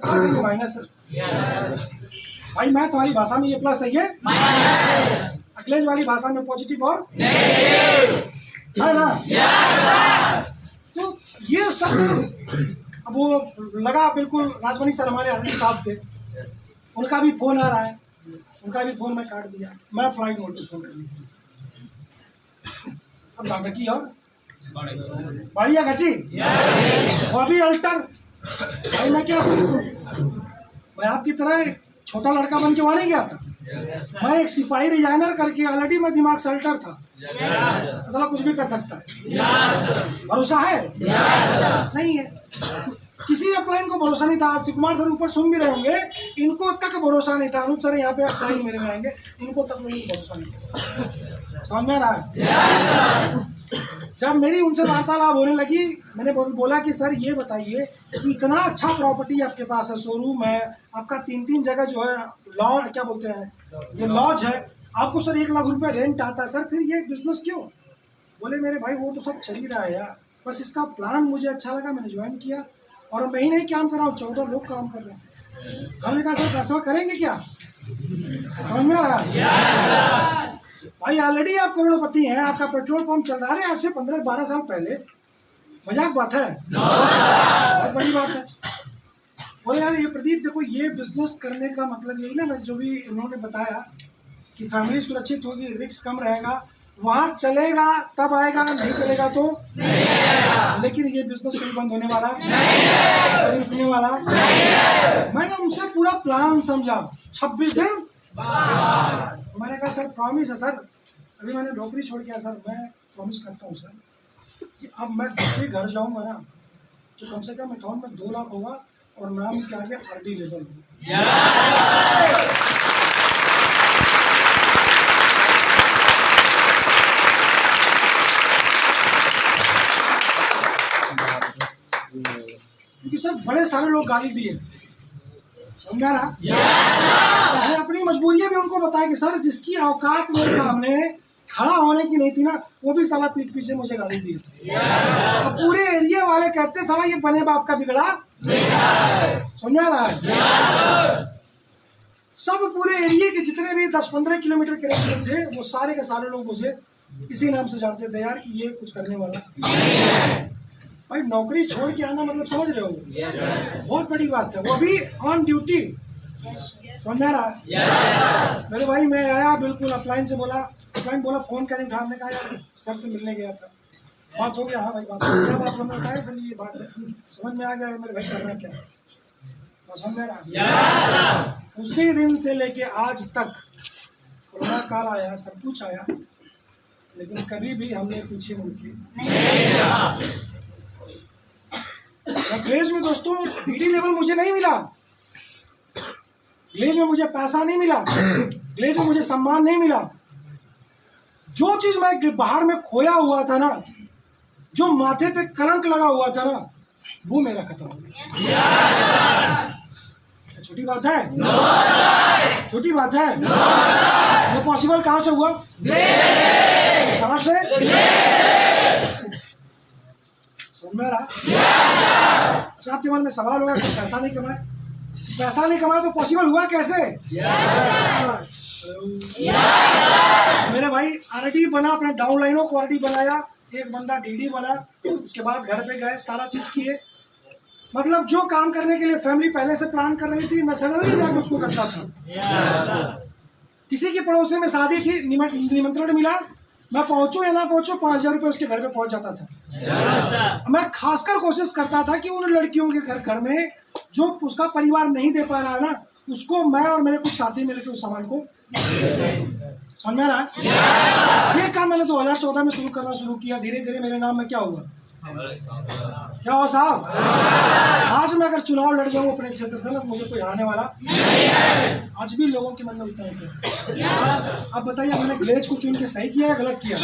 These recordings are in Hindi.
कहाँ से ये माइनस है? भाई मैं तुम्हारी भाषा में ये प्लस है, ये अखिलेश वाली भाषा में पॉजिटिव और है ना। तो ये सब अब वो लगा बिल्कुल। राजमणि सर हमारे आदमी साहब थे, उनका भी फोन आ रहा है, उनका भी फोन मैं काट दिया। मैं फ्लाइट मोड पे फोन कर लिया। अब दादा की और बढ़िया घटी वो भी अल्टर। भाई मैं क्या मैं आपकी तरह एक छोटा लड़का बन के वहाँ नहीं गया था। मैं एक सिपाही रिजाइनर करके ऑलरेडी मैं दिमाग से अल्टर था। मतलब कुछ भी कर सकता है। भरोसा है नहीं है, किसी अपलाइन को भरोसा नहीं था। शिव कुमार सर ऊपर सुन भी रहे होंगे, इनको तक भरोसा नहीं था। अनूप सर यहाँ पे अपलाइन मेरे में आएंगे, इनको तक भरोसा नहीं था। समझ में आ रहा है? जब मेरी उनसे वार्तालाप होने लगी, मैंने बोला कि सर ये बताइए कि इतना अच्छा प्रॉपर्टी आपके पास है, शोरूम है आपका, 3 जगह जो है लॉज क्या बोलते हैं ये लॉज है, आपको सर 1 लाख रुपए रेंट आता है, सर फिर ये बिजनेस क्यों? बोले मेरे भाई वो तो सब चल ही रहा है यार, बस इसका प्लान मुझे अच्छा लगा, मैंने ज्वाइन किया और मैं ही नहीं काम कर रहा हूँ, 14 लोग काम कर रहे हैं। हमने कहा सर पैसा करेंगे क्या? समझ में आ रहा है? भाई ऑलरेडी आप करोड़पति हैं, आपका पेट्रोल पंप चल रहा है। आज से 15-12 साल पहले मजाक बात है, बहुत बड़ी बात है। बोले यार ये प्रदीप देखो, ये बिजनेस करने का मतलब यही ना, जो भी इन्होंने बताया कि फैमिली सुरक्षित होगी, रिस्क कम रहेगा, वहाँ चलेगा तब आएगा, नहीं चलेगा तो नहीं आएगा। लेकिन ये बिजनेस कभी बंद होने वाला कभी रुकने वाला। मैंने उनसे पूरा प्लान समझा। 26 दिन मैंने कहा सर प्रॉमिस है सर, अभी मैंने नौकरी छोड़ दिया सर, मैं प्रॉमिस करता हूँ सर कि अब मैं जब भी घर जाऊँगा ना तो कम से कम अकाउंट में 2 लाख होगा और नाम क्या गया RD लेवल। क्योंकि सर बड़े सारे लोग गाली दिए, समझा ना। मैंने अपनी मजबूरियां भी उनको बताया कि सर जिसकी औकात मेरे सामने खड़ा होने की नहीं थी ना, वो भी साला पीठ पीछे मुझे गाली दी। और पूरे एरिया वाले कहते साला ये बने बाप का बिगड़ा, समझा रहा है। सब पूरे एरिया के जितने भी 10-15 किलोमीटर के रेंज में थे, वो सारे के सारे लोग मुझे इसी नाम से जानते थे यार कि ये कुछ करने वाला। भाई नौकरी छोड़ के आना मतलब समझ रहे हो, बहुत बड़ी बात है, वो भी ऑन ड्यूटी। समझ में आ रहा है? मेरे भाई मैं आया बिल्कुल अपलाइन से बोला, अपलाइन बोला फोन करें, उठाने का यार सर से मिलने गया था, बात हो गया। हाँ भाई बात हो गया, बात हमने बताया सर ये बात है, समझ में आ गया मेरे भाई करना क्या, समझ में आ रहा। उसी दिन से लेके आज तक कोरोना काल आया, सब कुछ आया, लेकिन कभी भी हमने पीछे मुड़ के ग्लेज में दोस्तों DD लेवल मुझे नहीं मिला, ग्लेज में मुझे पैसा नहीं मिला, ग्लेज में मुझे सम्मान नहीं मिला। जो चीज मैं बाहर में खोया हुआ था ना, जो माथे पे कलंक लगा हुआ था ना, वो मेरा खत्म हो गया। छोटी बात है, छोटी बात है। ये पॉसिबल कहाँ से हुआ? कहाँ से? समझ में आ रहा? अच्छा आपके मन में सवाल होगा कि पैसा नहीं कमाए, पैसा नहीं कमाए तो पॉसिबल हुआ कैसे? मेरे भाई RD बना, अपने डाउन लाइनों को RD बनाया, एक बंदा DD बना, उसके बाद घर पे गए, सारा चीज किए। मतलब जो काम करने के लिए फैमिली पहले से प्लान कर रही थी, मैं सडनली जाकर उसको करता था। किसी के पड़ोसी में शादी थी, निमंत्रण मिला, मैं पहुंचूं या ना पहुंचूं, 5000 रुपये उसके घर पे पहुंच जाता था। मैं खासकर कोशिश करता था कि उन लड़कियों के घर में जो उसका परिवार नहीं दे पा रहा है ना, उसको मैं और मेरे कुछ साथी मिलकर के उस सामान को, समझ में आ रहा है? ये काम मैंने 2014 में शुरू करना शुरू किया। धीरे धीरे मेरे नाम में क्या हुआ, क्या हुआ साहब? आज मैं अगर चुनाव लड़ जाऊँ अपने क्षेत्र से ना, तो मुझे कोई हराने वाला आज भी लोगों के मन में उतना ही है। अब बताइए मैंने ग्लेज को चुन के सही किया या गलत किया?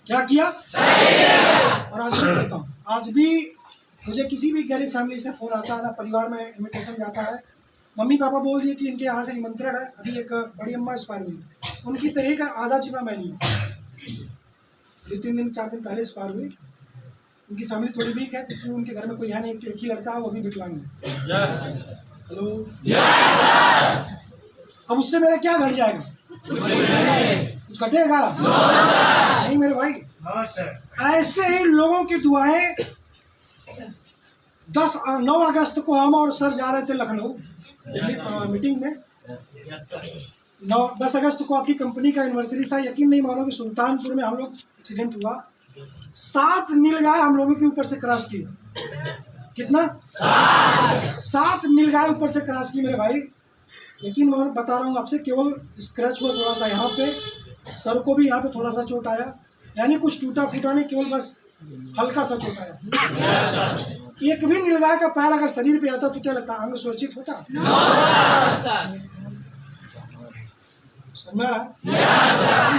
क्या किया? और आज भी कहता हूँ, आज भी मुझे किसी भी गरीब फैमिली से फोन आता है ना, परिवार में इन्विटेशन जाता है, मम्मी पापा बोल दिए कि इनके यहाँ से निमंत्रण है। अभी एक बड़ी अम्मा एक्सपायर हुई, उनकी तरह का आधा चिपा मैं नहीं, 2-3 दिन 4 दिन पहले एक्सपायर हुई। उनकी फैमिली थोड़ी वीक है क्योंकि उनके घर में कोई है नहीं, एक ही लड़का है, वो भी विकलांग है। हेलो, अब उससे मेरा क्या घट जाएगा? कुछ घटेगा? नहीं मेरे भाई। ऐसे ही लोगों की दुआएं 9 अगस्त को हम और सर जा रहे थे लखनऊ मीटिंग में। 10 अगस्त को आपकी कंपनी का एनिवर्सरी था। यकीन नहीं मानोगे, सुल्तानपुर में हम लोग एक्सीडेंट हुआ, 7 नीलगाय हम लोगों के ऊपर से क्रॉस की। कितना? 7 नीलगाय ऊपर से क्रॉस की मेरे भाई। यकीन मान बता रहा हूँ आपसे, केवल स्क्रैच हुआ थोड़ा सा यहाँ पे, सर को भी यहाँ पे थोड़ा सा चोट आया, यानी कुछ टूटा फूटा नहीं, केवल बस हल्का सा चोट आया। एक भी नीलगाय का पैर अगर शरीर पे आता तो क्या लगता, अंग सुरक्षित होता? समझ में आ रहा?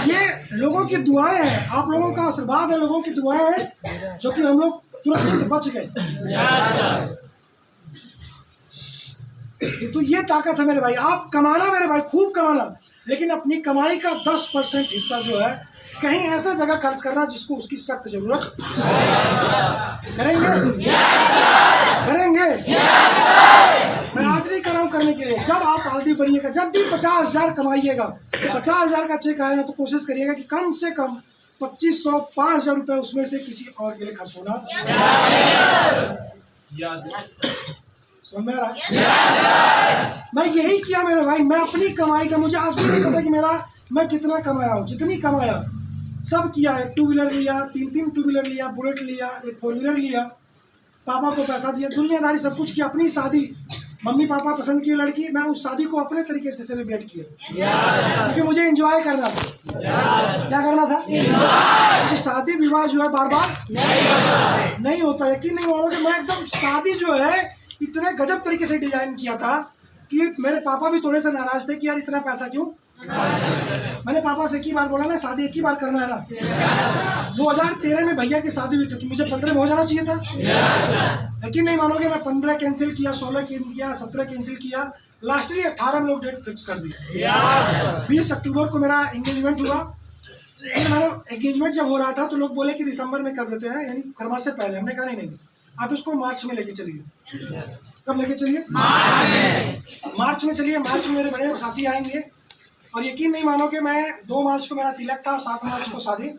ये लोगों की दुआएं हैं, आप लोगों का आशीर्वाद है, लोगों की दुआएं हैं जो कि हम लोग सुरक्षित बच गए। तो ये ताकत है मेरे भाई। आप कमाना मेरे भाई, खूब कमाना, लेकिन अपनी कमाई का 10% हिस्सा जो है कहीं ऐसा जगह खर्च करना जिसको उसकी सख्त जरूरत। करेंगे? करेंगे? मैं आज नहीं कर रहा हूँ करने के लिए। जब आप आरडी बनिएगा, जब भी 50,000 कमाइएगा, 50,000 का चेक आएगा तो कोशिश करिएगा कि कम से कम 2500 5,000 रुपये उसमें से किसी और के लिए खर्च होना। समझ में आ रहा? मैं यही किया मेरे भाई। मैं अपनी कमाई का, मुझे आज भी नहीं पता कि मैं कितना कमाया हूँ। जितनी कमाया सब किया। एक 2 व्हीलर लिया, 3 2 व्हीलर लिया, बुलेट लिया, एक 4 व्हीलर लिया, पापा को पैसा दिया, दुनियादारी सब कुछ किया। अपनी शादी, मम्मी पापा पसंद की लड़की, मैं उस शादी को अपने तरीके से सेलिब्रेट किया क्योंकि मुझे एंजॉय करना था। क्या करना था? क्योंकि शादी विवाह जो है बार बार नहीं होता। यकीन नहीं मानोगे, मैं एकदम शादी जो है इतने गजब तरीके से डिजाइन किया था कि मेरे पापा भी थोड़े से नाराज थे कि यार इतना पैसा क्यों। मैंने पापा से एक ही बार बोला ना, शादी एक ही बार करना है ना। 2013 में भैया की शादी हुई थी तो मुझे 15 में हो जाना चाहिए था। यकीन नहीं मानोगे, मैं 15 कैंसिल किया, 16 कैंसिल किया, 17 कैंसिल किया, लास्टली 18 में लोग डेट फिक्स कर दी। 20 अक्टूबर को मेरा एंगेजमेंट हुआ। मेरा एंगेजमेंट जब हो रहा था तो लोग बोले कि दिसंबर में कर देते हैं, यानी क्रिसमस से पहले। हमने कहा नहीं, आप इसको मार्च में लेके चलिए। कब लेके चलिए? मार्च में चलिए। मार्च में मेरे बड़े साथी आएंगे और यकीन नहीं मानोगे, मैं 2 मार्च को मेरा तिलक था और 7 मार्च को शादी।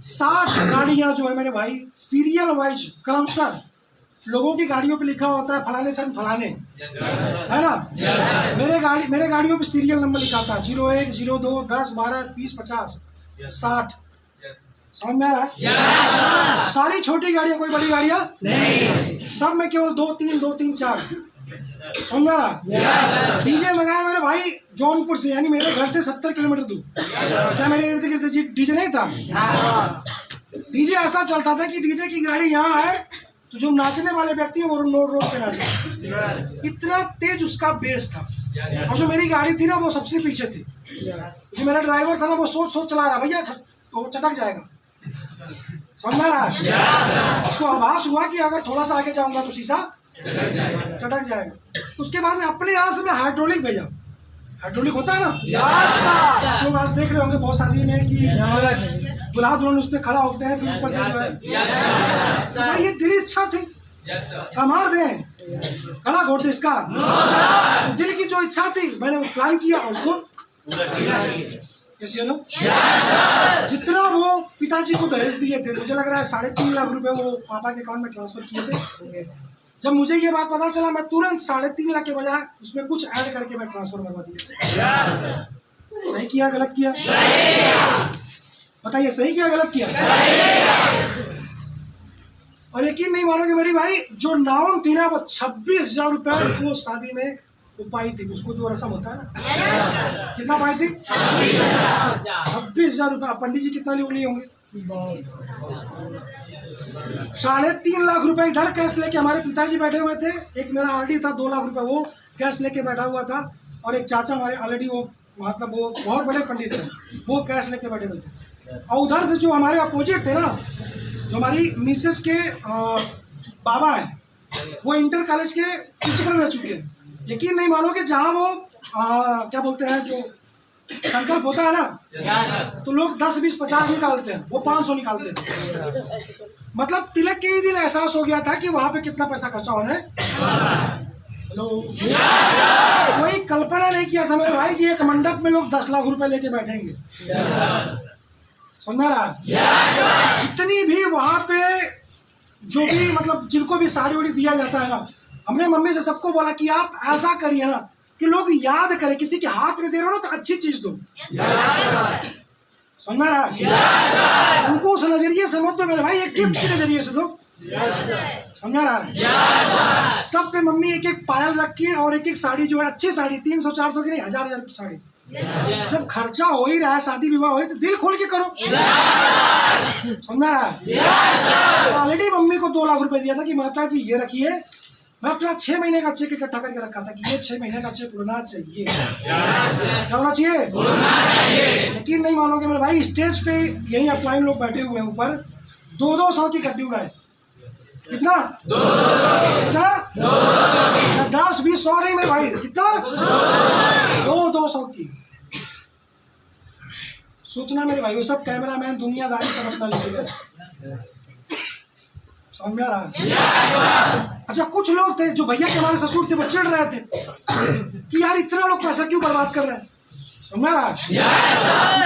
60 गाड़ियां जो है मेरे भाई, सीरियल वाइज क्रमशः लोगों की गाड़ियों पे लिखा होता है फलाने सन फलाने, है ना। मेरे गाड़ियों पे सीरियल नंबर लिखा था 01, 02, 10, 12, 20, 50, 60। समझ में आ रहा है? सारी छोटी गाड़ियां, कोई बड़ी गाड़ियां नहीं, सब में केवल 2 3 2 3 4। समझ में आ रहा? डीजे मंगाया मेरे भाई जौनपुर से, यानी मेरे घर से 70 किलोमीटर दूर। क्या मेरे इर्द गिर्द डीजे नहीं था? डीजे ऐसा चलता था कि डीजे की गाड़ी यहाँ है तो जो नाचने वाले व्यक्ति है वो रोड पे नाचे। इतना तेज उसका बेस था। और जो मेरी गाड़ी थी ना वो सबसे पीछे थी। जो मेरा ड्राइवर था ना वो सोच चला रहा, भैया तो चटक जाएगा। समझ में आ रहा है? उसको आभास हुआ कि अगर थोड़ा सा आगे जाऊंगा तो शीशा चटक जाएगा। उसके बाद में अपने यहाँ से मैं हाइड्रोलिक भेजा। हाइड्रोलिक होता है ना, आप लोग आज देख रहे होंगे बहुत शादी में कि दुल्हा दुल्हन उस पर खड़ा होते हैं, फिर ऊपर से जो है भाई ये दिली इच्छा थी, मार दें गला घोट दे इसका। दिल की जो इच्छा थी मैंने प्लान किया और उसको जितना वो पिताजी को दहेज दिए थे, मुझे लग रहा है 3.5 लाख रुपए वो पापा के अकाउंट में ट्रांसफर किए थे। जब मुझे ये बात पता चला मैं तुरंत 3.5 लाख के बजाय उसमें कुछ ऐड करके मैं ट्रांसफर करवा दिया। सही किया गलत किया? बताइए, सही किया गलत किया? और यकीन नहीं मानोगे मेरी भाई, जो नाउन थी ना वो 26,000 रुपए वो शादी में वो पाई थी। उसको जो रस्म होता है ना, कितना पाई थी? 26,000 रुपए। पंडित जी कितना लिए होंगे? 3.5 लाख रुपए इधर कैश लेके हमारे पिताजी बैठे हुए थे। एक मेरा आरडी था 2 लाख रुपए, वो कैश लेके बैठा हुआ था। और एक चाचा हमारे ऑलरेडी वो मतलब वो बहुत बड़े पंडित थे, वो कैश लेके बैठे हुए थे। और उधर से जो हमारे अपोजिट थे ना, जो हमारी मिसेस के बाबा हैं, वो इंटर कॉलेज के प्रिंसिपल रह चुके हैं। यकीन नहीं मानोगे, जहाँ वो क्या बोलते हैं, जो संकल्प होता है ना, तो लोग 10, 20, 50 निकालते हैं, वो 500 निकालते हैं। मतलब तिलक के ही दिन एहसास हो गया था कि वहां पे कितना पैसा खर्चा होना है। हेलो, कोई कल्पना नहीं किया था मेरे भाई कि एक मंडप में लोग 10 लाख रुपए लेके बैठेंगे। समझ रहा है? जितनी भी वहां पे जो भी मतलब जिनको भी साड़ी उड़ी दिया जाता है ना, हमने मम्मी से सबको बोला कि आप ऐसा करिए ना कि लोग याद करें, किसी के हाथ में दे रहे हो ना तो अच्छी चीज दो। समझ में रहा? उनको उस नजरिए से मत दो मेरे भाई, एक गिफ्ट के नजरिए से दो। समझ रहा? सब पे मम्मी एक एक पायल रख के और एक एक साड़ी जो है, अच्छी साड़ी 300, 400 की नहीं, 1000 की साड़ी। जब खर्चा हो ही रहा है, शादी विवाह हो रही, तो दिल खोल के करो। समझ में रहा? ऑलरेडी मम्मी को 2 लाख रुपए दिया था कि माता जी ये रखिए। मैं अपना 6 महीने का चेक इकट्ठा करके रखा था कि ये 6 महीने का चेक उड़ना चाहिए। क्या होना चाहिए? यकीन नहीं मानोगे मेरे भाई, स्टेज पे यही अपलाइन लोग बैठे हुए हैं ऊपर, 200 की गड्डी उड़ाए। कितना? 10, 20, 100 नहीं मेरे भाई, कितना? 200 की। सोचना मेरे भाई, वो सब कैमरामैन दुनियादारी सब अपना लेके गए। समझ में आ रहा? अच्छा, कुछ लोग थे जो भैया के हमारे ससुर थे, वो चिढ़ रहे थे कि यार इतना लोग पैसा क्यों बर्बाद कर रहे हैं। समझ में आ रहा?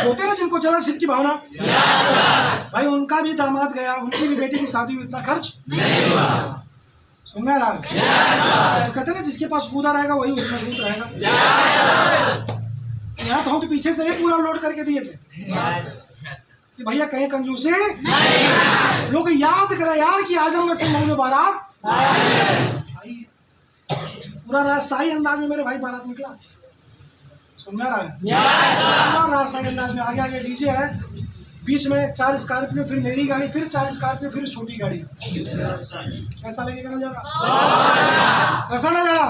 होते ना जिनको जलन सिद्ध की भावना, भाई उनका भी दामाद गया, उनकी भी बेटी की शादी हुई, इतना खर्च नहीं हुआ। समझ में आ रहा? कहते ना जिसके पास कूदा रहेगा वही उसमें मजबूत रहेगा। यहाँ तो हम तो पीछे से ही पूरा लोड करके दिए थे कि भैया कहीं कंजूसी लोग याद करें यार कि आजमगढ़ से मऊ में बारात आई। पूरा राजशाही अंदाज में मेरे भाई बारात निकला। सुन में रहा है? पूरा राजशाही अंदाज में, आगे आगे डीजे है, बीच में 4 स्कॉर्पियो, फिर मेरी गाड़ी, फिर 4 स्कॉर्पियो, फिर छोटी गाड़ी। कैसा लगेगा नजारा? कैसा नजारा?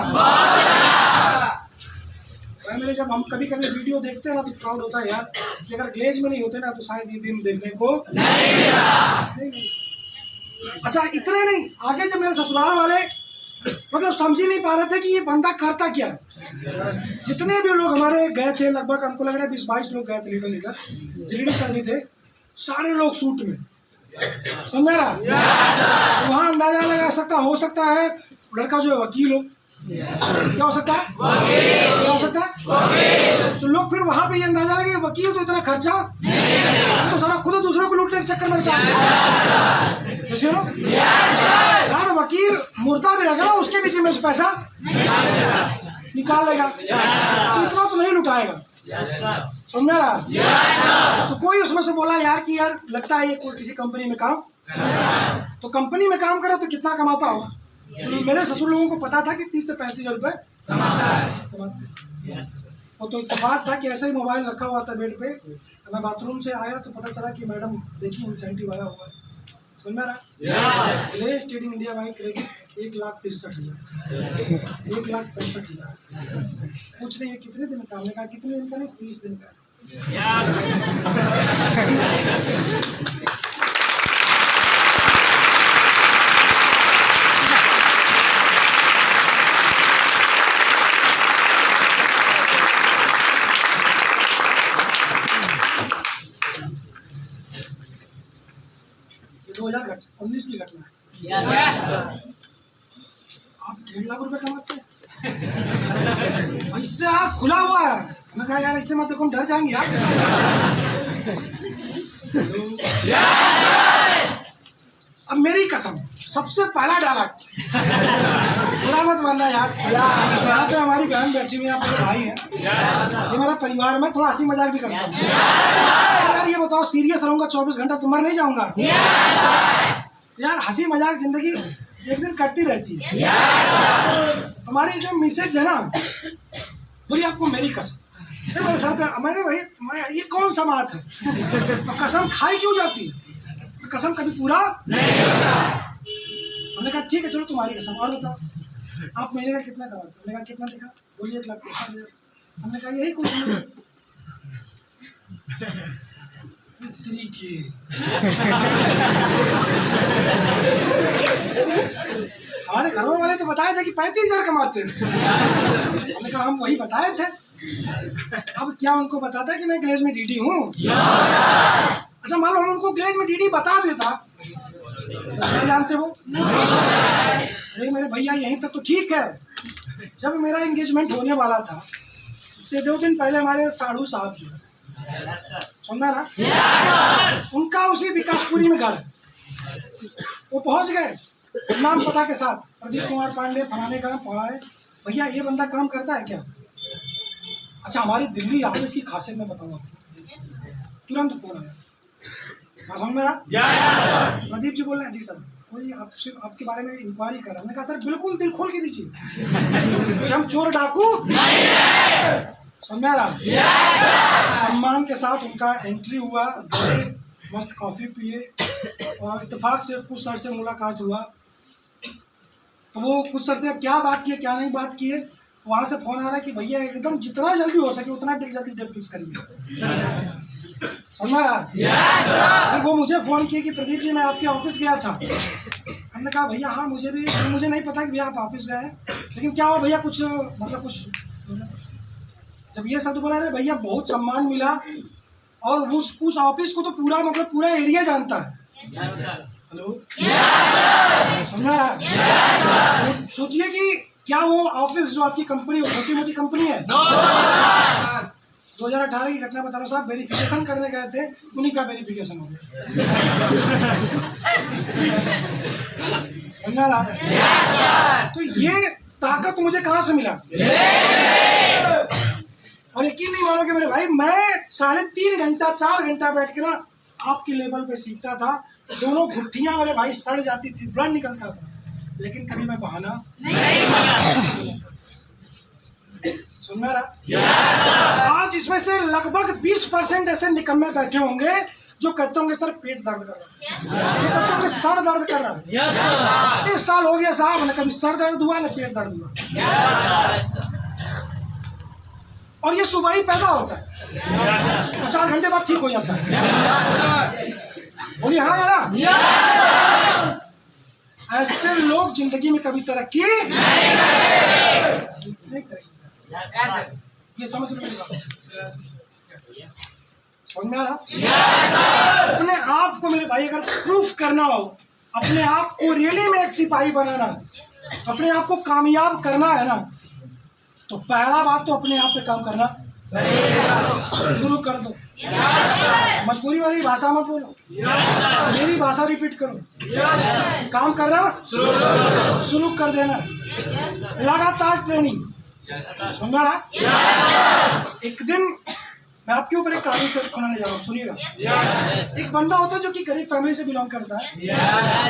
मेरे जब हम कभी कभी वीडियो देखते हैं ना तो प्राउड होता है यार कि अगर ग्लेज में नहीं होते ना तो शायद ये दिन देखने को नहीं। अच्छा, इतने नहीं, आगे जब मेरे ससुराल वाले मतलब समझ ही नहीं पा रहे थे कि ये बंदा करता क्या है। जितने भी लोग हमारे गए थे, लगभग हमको लग रहा है 20-22 लोग गए थे, लीडर लेडीज सर भी थे, सारे लोग सूट में। समझ रहा? वहाँ अंदाजा लगा सकता, हो सकता है लड़का जो है वकील हो, क्या हो सकता है? क्या हो सकता है? तो लोग फिर वहां पे ये अंदाजा लगे वकील तो इतना खर्चा तो सारा खुद दूसरों को लूटने के चक्कर में रहता है। यार वकील मुर्दा भी रहेगा, उसके पीछे में से पैसा निकाल लेगा, तो इतना तो नहीं लुटाएगा। समझ में रहा? तो कोई उसमें से बोला यार कि यार लगता है ये कोई किसी कंपनी में काम, तो कंपनी में काम करे तो कितना कमाता होगा। तो मेरे ससुर लोगों को पता था कि 30 से 35 हजार रुपए कमाते। वो तो इत्तेफाक था कि ऐसा ही मोबाइल रखा हुआ था बेड पे, मैं बाथरूम से आया तो पता चला कि मैडम देखिए इंसेंटिव आया हुआ है। सुन में रहा? ले स्टेट इंडिया बाइक क्रेडिट 1,63,000, 1,65,000। कुछ नहीं है, कितने दिन का? हमने कहा कितने दिन का? नहीं, 30 दिन का। ये 2019 की घटना है। आप 1.5 लाख रुपए कमाते हैं, इससे आँख खुला हुआ है। मैंने कहा यार इससे मत देखो, हम डर जाएंगे यार। अब मेरी कसम, सबसे पहला डायलॉग, बुरा मत मानना यार, यहाँ पे हमारी बहन बैठी हुई है, आप मेरे भाई हैं, ये मेरा परिवार, में थोड़ा हंसी मजाक भी करता हूँ यार। ये बताओ सीरियस रहूंगा 24 घंटा तो मर नहीं जाऊंगा यार। हंसी मजाक जिंदगी एक दिन कटती रहती है। हमारी जो मिसेज है ना, बोली आपको मेरी कसम, मेरे सर पे, मैंने भाई ये कौन सा बात है, तो कसम खाई क्यों जाती है? तो कसम कभी पूरा नहीं होता। हमने कहा ठीक है चलो तुम्हारी कसम, और बताओ आप महीने का कितना कमाते? हमने कहा कितना लिखा? बोलिए 1,63,000। हमने कहा यही कुछ नहीं। हमारे घरों वाले तो बताए थे कि 35,000 कमाते हैं। हमने कहा हम वही बताए थे। अब क्या उनको बताता कि मैं ग्लेज में डीडी हूँ? अच्छा मान लो हम उनको ग्लेज में डीडी बता देता, क्या जानते वो? अरे मेरे भैया यहीं तक तो ठीक है। जब मेरा एंगेजमेंट होने वाला था उससे 2 दिन पहले हमारे साधु साहब जो सुनना ना, उनका उसी विकासपुरी में घर है, वो पहुंच गए नाम पता के साथ, प्रदीप कुमार पांडे फलाने का पढ़ा है। भैया ये बंदा काम करता है क्या? अच्छा हमारी दिल्ली ऑफिस की खासियत मैं बताऊंगा। तुरंत फोन आया, समझ में रहा? प्रदीप जी बोल रहे हैं, जी सर कोई आपसे आपके बारे में इंक्वायरी कर रहा है। मैंने कहा सर बिल्कुल दिल खोल के दीजिए, हम चोर डाकू समझ में रहा? सम्मान के साथ उनका एंट्री हुआ, मस्त कॉफ़ी पिए और इत्तेफाक से कुछ सर से मुलाकात हुआ। तो वो कुछ सर से अब क्या बात किए क्या नहीं बात किए, वहाँ से फोन आ रहा है कि भैया एकदम जितना जल्दी हो सके उतना जल्दी डेट फिक्स करिए। समझ रहा? फिर वो मुझे फ़ोन किए कि प्रदीप जी मैं आपके ऑफिस गया था। हमने कहा भैया हाँ मुझे नहीं पता कि भैया आप ऑफिस गए हैं, लेकिन क्या हुआ भैया कुछ मतलब कुछ। जब ये शब्द बोला रहे भैया बहुत सम्मान मिला और उस ऑफिस को तो पूरा मतलब पूरा एरिया जानता है। हेलो समझ रहा? सोचिए कि क्या वो ऑफिस जो आपकी कंपनी छोटी मोटी कंपनी है। 2018 की घटना बता रहा हूँ साहब, वेरिफिकेशन करने गए थे, उन्हीं का वेरिफिकेशन हो गया। समझा रहा? तो ये ताकत मुझे कहाँ से मिला? और यकीन नहीं मानोगे मेरे भाई, मैं 3.5 घंटा 4 घंटा बैठ के ना आपकी लेवल पे सीखता था। दोनों घुट्टियां मेरे भाई सड़ जाती थी, ब्लड निकलता था, लेकिन कभी मैं बहाना नहीं। सुन रहा? आज इसमें से लगभग 20% ऐसे निकम्मे बैठे होंगे जो कहते होंगे सर पेट दर्द कर रहा है, कहते होंगे सर दर्द कर रहा है। 30 साल हो गया साहब, न कभी सर दर्द हुआ न पेट दर्द हुआ। और ये सुबह ही पैदा होता है और 4 घंटे बाद ठीक हो जाता है। बोलिए हाँ या ना? ऐसे लोग जिंदगी में कभी तरक्की नहीं करेंगे। ये समझ लो, समझ में आ रहा? अपने आप को मेरे भाई अगर प्रूफ करना हो, अपने आप को रियली में एक सिपाही बनाना, अपने आप को कामयाब करना है ना, तो पहला बात तो अपने आप पे काम करना शुरू कर दो। मजबूरी वाली भाषा मत बोलो, मेरी भाषा रिपीट करो। काम करना शुरू कर देना, लगातार ट्रेनिंग। सुन रहा? एक दिन मैं आपके ऊपर एक कहानी सुनाने जा रहा हूँ, सुनिएगा। एक बंदा होता है जो कि गरीब फैमिली से बिलोंग करता है,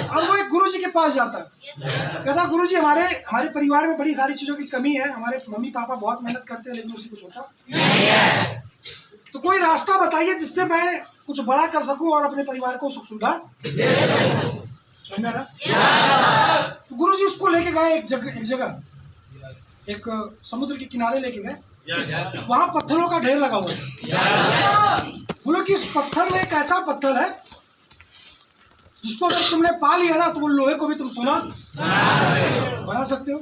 और वो एक गुरुजी के पास जाता है। कहता गुरुजी हमारे परिवार में बड़ी सारी चीज़ों की कमी है, हमारे मम्मी पापा बहुत मेहनत करते हैं लेकिन उसे कुछ होता नहीं है, तो कोई रास्ता बताइए जिससे मैं कुछ बड़ा कर सकूं और अपने परिवार को सुख सुविधा। समझ रहा? तो गुरुजी उसको लेके गए एक जगह, एक समुद्र के किनारे लेके गए। वहां पत्थरों का ढेर लगा हुआ है। बोलो कि इस पत्थर में एक ऐसा पत्थर है जिसको अगर तुमने पा लिया ना तो वो लोहे को भी तुम सोना बना सकते हो।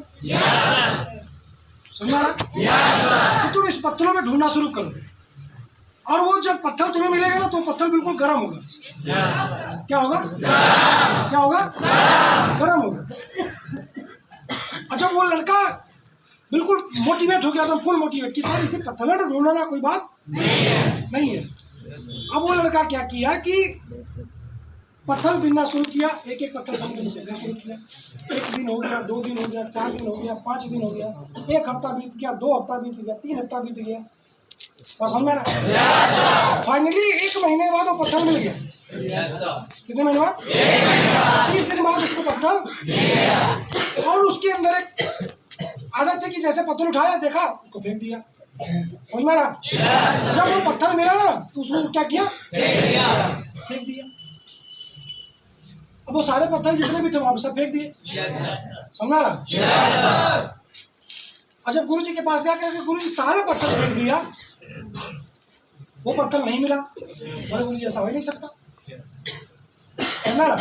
समझा ना? तो तुम इस पत्थरों में ढूंढना शुरू करो, और वो जब पत्थर तुम्हें मिलेगा ना तो पत्थर बिल्कुल गर्म होगा। क्या होगा? क्या होगा? गर्म होगा। अच्छा वो लड़का बिल्कुल मोटिवेट हो गया था, फुल मोटिवेट कि सर इसे पत्थर में ढूंढना कोई बात नहीं है। अब वो लड़का क्या किया कि पत्थर बिनना शुरू किया, एक एक पत्थर समुद्र में फेंकना शुरू किया। 1 दिन हो गया, 2 दिन हो गया, 4 दिन हो गया, 5 दिन हो गया, 1 हफ्ता बीत गया, 2 हफ्ता बीत गया, 3 हफ्ता बीत गया। बस समझ में? फाइनली 1 महीने बाद वो पत्थर मिल गया। कितने महीने बाद? 30 दिन बाद उसको पत्थर, और उसके अंदर एक आदत है कि जैसे पत्थर उठाया देखा उसको फेंक दिया। समझ में? जब वो पत्थर मिला ना तो उसको क्या किया? फेंक दिया। अब वो सारे पत्थर जितने भी थे वहां सब फेंक दिए। समझ रहा? अच्छा गुरुजी के पास गया कि गुरुजी सारे पत्थर फेंक दिया, वो पत्थर नहीं मिला। और गुरुजी ऐसा हो ही नहीं सकता। समझ रहा?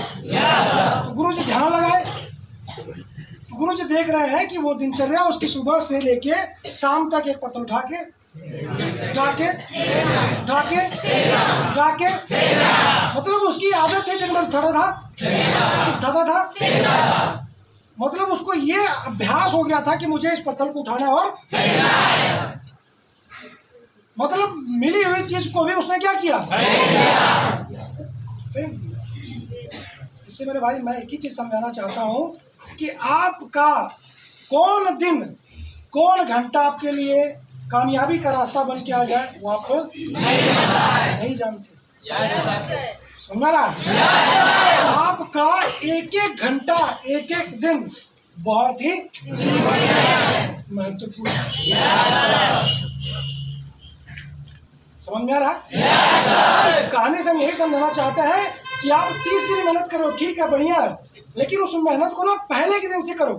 तो गुरुजी ध्यान लगाए, गुरुजी देख रहे हैं कि वो दिनचर्या उसकी सुबह से लेके शाम तक एक पत्थर उठा के उठा के उठा के उठा के, मतलब उसकी आदत है दिन भर उठाता था। मतलब उसको ये अभ्यास हो गया था कि मुझे इस पत्थर को उठाना और मतलब मिली हुई चीज को भी उसने क्या किया, फेंक दिया। इससे मेरे भाई मैं एक ही चीज समझाना चाहता हूं कि आपका कौन दिन कौन घंटा आपके लिए कामयाबी का रास्ता बन के आ जाए वो आप नहीं जानते। समझ रहा? आपका एक एक घंटा एक एक दिन बहुत ही महत्वपूर्ण समझ में आ रहा? इस कहानी से हम यही समझाना चाहते हैं कि आप 30 दिन मेहनत करो, ठीक है, बढ़िया है, लेकिन उस मेहनत को ना पहले के दिन से करो।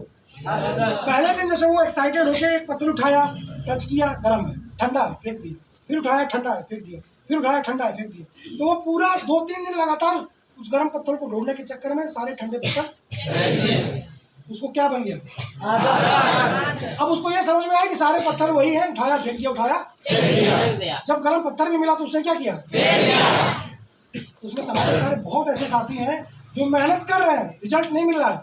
पहले दिन जैसे वो एक्साइटेड होके एक पत्थर उठाया, टच किया, गर्म है, ठंडा है, फेंक दिया, फिर उठाया, ठंडा है, फेंक दिया, फिर उठाया, ठंडा है, फेंक दिया। तो वो पूरा 2-3 दिन लगातार उस गर्म पत्थर को ढूंढने के चक्कर में सारे ठंडे पत्थर उसको क्या बन गया। अब उसको ये समझ में आया कि सारे पत्थर वही हैं, उठाया, फेंक दिया, उठाया। जब गर्म पत्थर नहीं मिला तो उसने क्या किया, उसमें हमारे सारे बहुत ऐसे साथी हैं जो मेहनत कर रहे हैं, रिजल्ट नहीं मिल रहा है,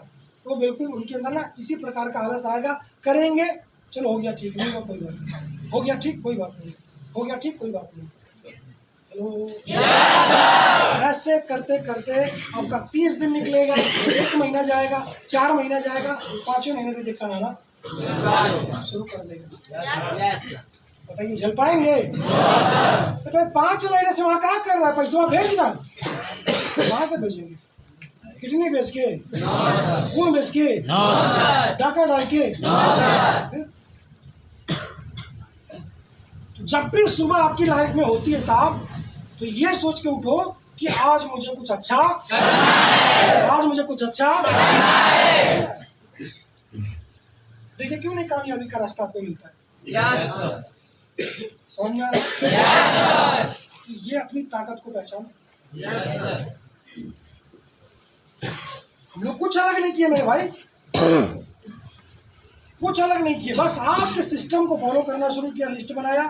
तो बिल्कुल उनके अंदर ना इसी प्रकार का आलस आएगा, करेंगे, चलो हो गया ठीक, नहीं हुआ कोई बात नहीं, हो गया ठीक कोई बात नहीं, हो गया ठीक कोई बात नहीं। ऐसे करते करते आपका 30 दिन निकलेगा, 1 महीना जाएगा, 4 महीना जाएगा, 5वें महीने रिजेक्शन आना शुरू कर देगा। बताइए झेल पाएंगे? तो भाई 5 महीने से वहाँ कहाँ कर रहा है, पैसा भेजना, कहाँ से भेजेंगे, किडनी बेच के, खून बेच के, डाका डाल के। तो जब भी सुबह आपकी लाइफ में होती है साहब, तो ये सोच के उठो कि आज मुझे कुछ अच्छा, आज मुझे कुछ अच्छा। देखिए क्यों नहीं कामयाबी का रास्ता आपको मिलता है, समझ में आ रहा है? ये अपनी ताकत को पहचानो। हम लोग कुछ अलग नहीं किए मेरे भाई, कुछ अलग नहीं किए, बस आपके सिस्टम को फॉलो करना शुरू किया, लिस्ट बनाया,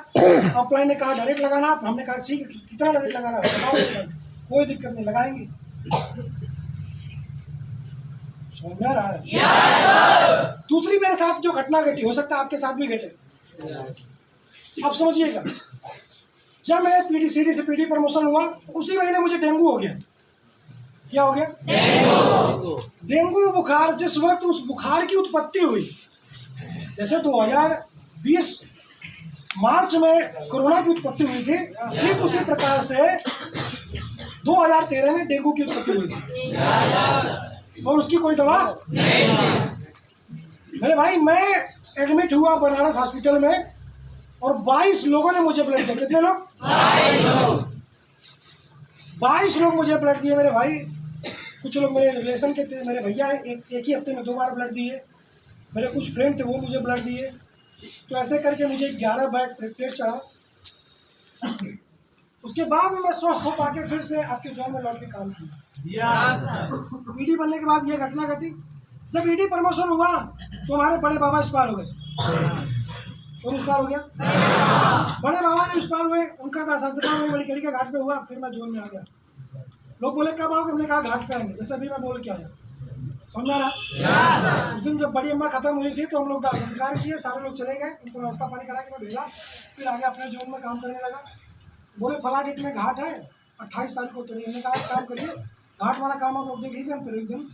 अपलाइन ने कहा डायरेक्ट लगाना, हमने कहा ठीक कितना डायरेक्ट लगाना है, कोई दिक्कत नहीं, लगाएंगे। समझ में आ रहा है? दूसरी मेरे साथ जो घटना घटी, हो सकता है आपके साथ भी घटे। अब समझिएगा, जब मैं पीडीसीडी से पीडी प्रमोशन हुआ, उसी महीने मुझे डेंगू हो गया। क्या हो गया? डेंगू बुखार। जिस वक्त उस बुखार की उत्पत्ति हुई, जैसे 2020 मार्च में कोरोना की उत्पत्ति हुई थी, ठीक उसी प्रकार से 2013 में डेंगू की उत्पत्ति हुई थी, और उसकी कोई दवा मेरे भाई। मैं एडमिट हुआ बनारस हॉस्पिटल में, और 22 लोगों ने मुझे ब्लड दिया। कितने लोग? 22 लोग मुझे ब्लड दिए मेरे भाई। कुछ लोग मेरे रिलेशन के थे, मेरे भैया एक ही हफ्ते में 2 बार ब्लड दिए। मेरे कुछ फ्रेंड थे, वो मुझे ब्लड दिए। तो ऐसे करके मुझे 11 बैग प्लेट चढ़ा। उसके बाद में मैं स्वस्थ हो पाके फिर से आपके जॉब में लौट के काम किया। ईडी बनने के बाद ये घटना घटी। जब ईडी प्रमोशन हुआ तो हमारे बड़े बाबा एक्सपायर हो गए। कौन एक्सपायर हो गया? बड़े बाबा जब एक्सपायर हुए, उनका संस्कार बड़ी कड़ी के घाट पे हुआ। फिर मैं जोन में आ गया। लोग बोले कब आओगे? हमने कहा घाट पे आएंगे, जैसे अभी मैं बोल के आया। समझा रहा? उस दिन जब बड़ी अम्मा खत्म हुई थी तो हम लोग संस्कार किए, सारे लोग चले गए, उनको नाश्ता पानी करा के मैं भेजा। फिर आगे अपने जोन में काम करने लगा। बोले फला डेट में घाट है, 28 तारीख को उतरिए। हमने कहा काम करिए, घाट वाला काम आप लोग देख लीजिए, हम तो एक दिन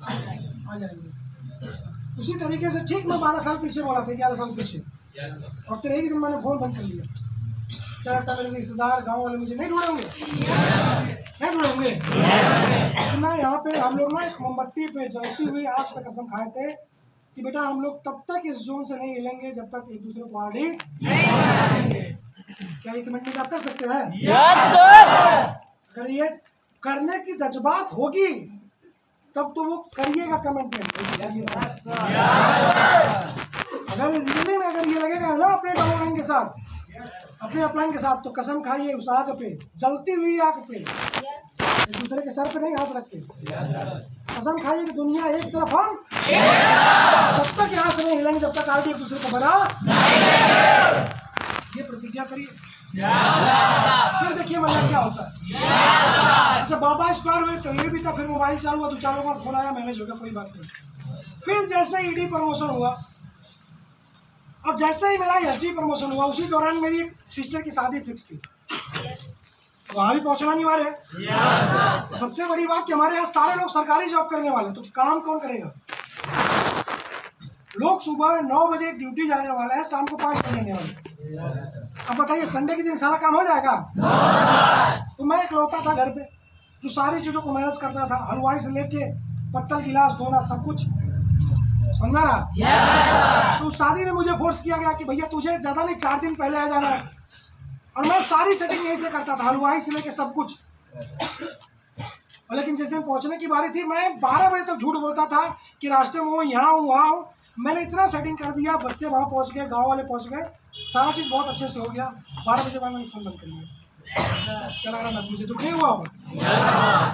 आ जाएंगे। उसी तरीके से ठीक मैं 12 साल पीछे बोला था, 11 साल पीछे, और फिर एक दिन मैंने फोन बंद कर लिया। क्या लगता है मेरे रिश्तेदार गाँव वाले मुझे नहीं ढूंढेंगे? नहीं ढूंढेंगे। ना यहाँ पे हम लोग ना एक मोमबत्ती पे जलती हुई आग पे कसम खाए थे कि बेटा हम लोग तब तक इस जोन से नहीं हिलेंगे जब तक एक दूसरे को आड़ी नहीं। क्या ये कमेंट आप कर सकते हैं? अगर ये करने की जज्बात होगी तब तो वो करिएगा कमिटमेंट। अगर रियली में अगर ये लगेगा ना अपने डाउनलाइन के साथ, अपने अपलाइन के साथ, तो कसम खाइए उस आग पे, जलती हुई आग पे, एक दूसरे के सर पे नहीं हाथ रखते, कसम खाइए कि दुनिया एक तरफ हम तब तक यहाँ से नहीं हिलेंगे जब तक आगे एक दूसरे को बना। ये प्रतिज्ञा करिए, फिर देखिए मजा क्या होता है। अच्छा बाबा इस बार हुए तो ये भी था, फिर मोबाइल चालू हुआ, 2-4 लोगों का फोन आया, मैनेज हो गया, कोई बात नहीं। फिर जैसे ईडी प्रमोशन हुआ, और जैसे ही मेरा एसडी प्रमोशन हुआ, उसी दौरान मेरी एक सिस्टर की शादी फिक्स थी, वहाँ भी पहुँचना अनिवार्य है। सबसे बड़ी बात कि हमारे यहाँ सारे लोग सरकारी जॉब करने वाले, तो काम कौन करेगा? लोग सुबह 9 बजे ड्यूटी जाने वाला है, शाम को 5 बजे आने वाले। अब बताइए संडे के दिन सारा काम हो जाएगा? तो मैं इकलौता था घर पे जो सारी चीज़ों को मैनेज करता था, हलवाई से लेके पत्तल गिलास धोना सब कुछ, समझा रहा? तो शादी में मुझे फोर्स किया गया कि भैया तुझे ज़्यादा नहीं 4 दिन पहले आ जाना है, और मैं सारी सेटिंग यहीं से करता था, हलवाई से लेके सब कुछ। लेकिन जिस दिन पहुंचने की बारी थी, मैं 12 बजे तक झूठ बोलता था कि रास्ते में हूँ, यहाँ हूँ, वहाँ हूँ। मैंने इतना सेटिंग कर दिया, बच्चे वहाँ पहुँच गए, गांव वाले पहुँच गए, सारा चीज़ बहुत अच्छे से हो गया। 12 बजे बाद मैंने फ़ोन बंद कर दिया। क्या लग रहा था मुझे दुख नहीं हुआ होगा?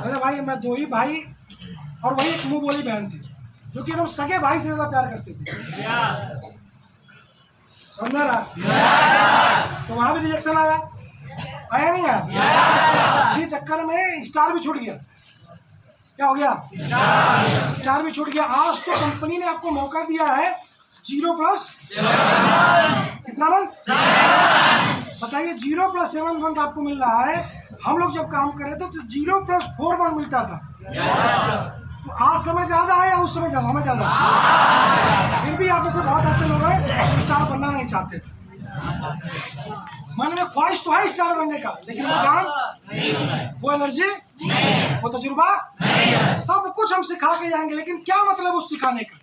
मेरे भाई, मैं 2 ही भाई और वही एक मुँह बोली बहन थी जो कि एकदम सगे भाई से ज़्यादा प्यार करते थे, समझा रहा? तो वहाँ भी रिजेक्शन आया नहीं आया? इसी चक्कर में स्टार भी छूट गया। क्या हो गया? स्टार भी छूट गया। आज तो कंपनी ने आपको मौका दिया है 0+, कितना मंथ? बताइए, 0+7 मंथ आपको मिल रहा है। हम लोग जब काम कर रहे थे तो 0+4 मंथ मिलता था। तो आज समय ज्यादा है या उस समय ज्यादा? हमें ज्यादा। फिर भी आप में से बहुत ऐसे लोग हैं स्टार बनना नहीं चाहते। मन में ख्वाहिश तो है स्टार बनने का, लेकिन वो काम, वो एनर्जी, वो तजुर्बा, सब कुछ हम सिखा के जाएंगे, लेकिन क्या मतलब उस सिखाने का?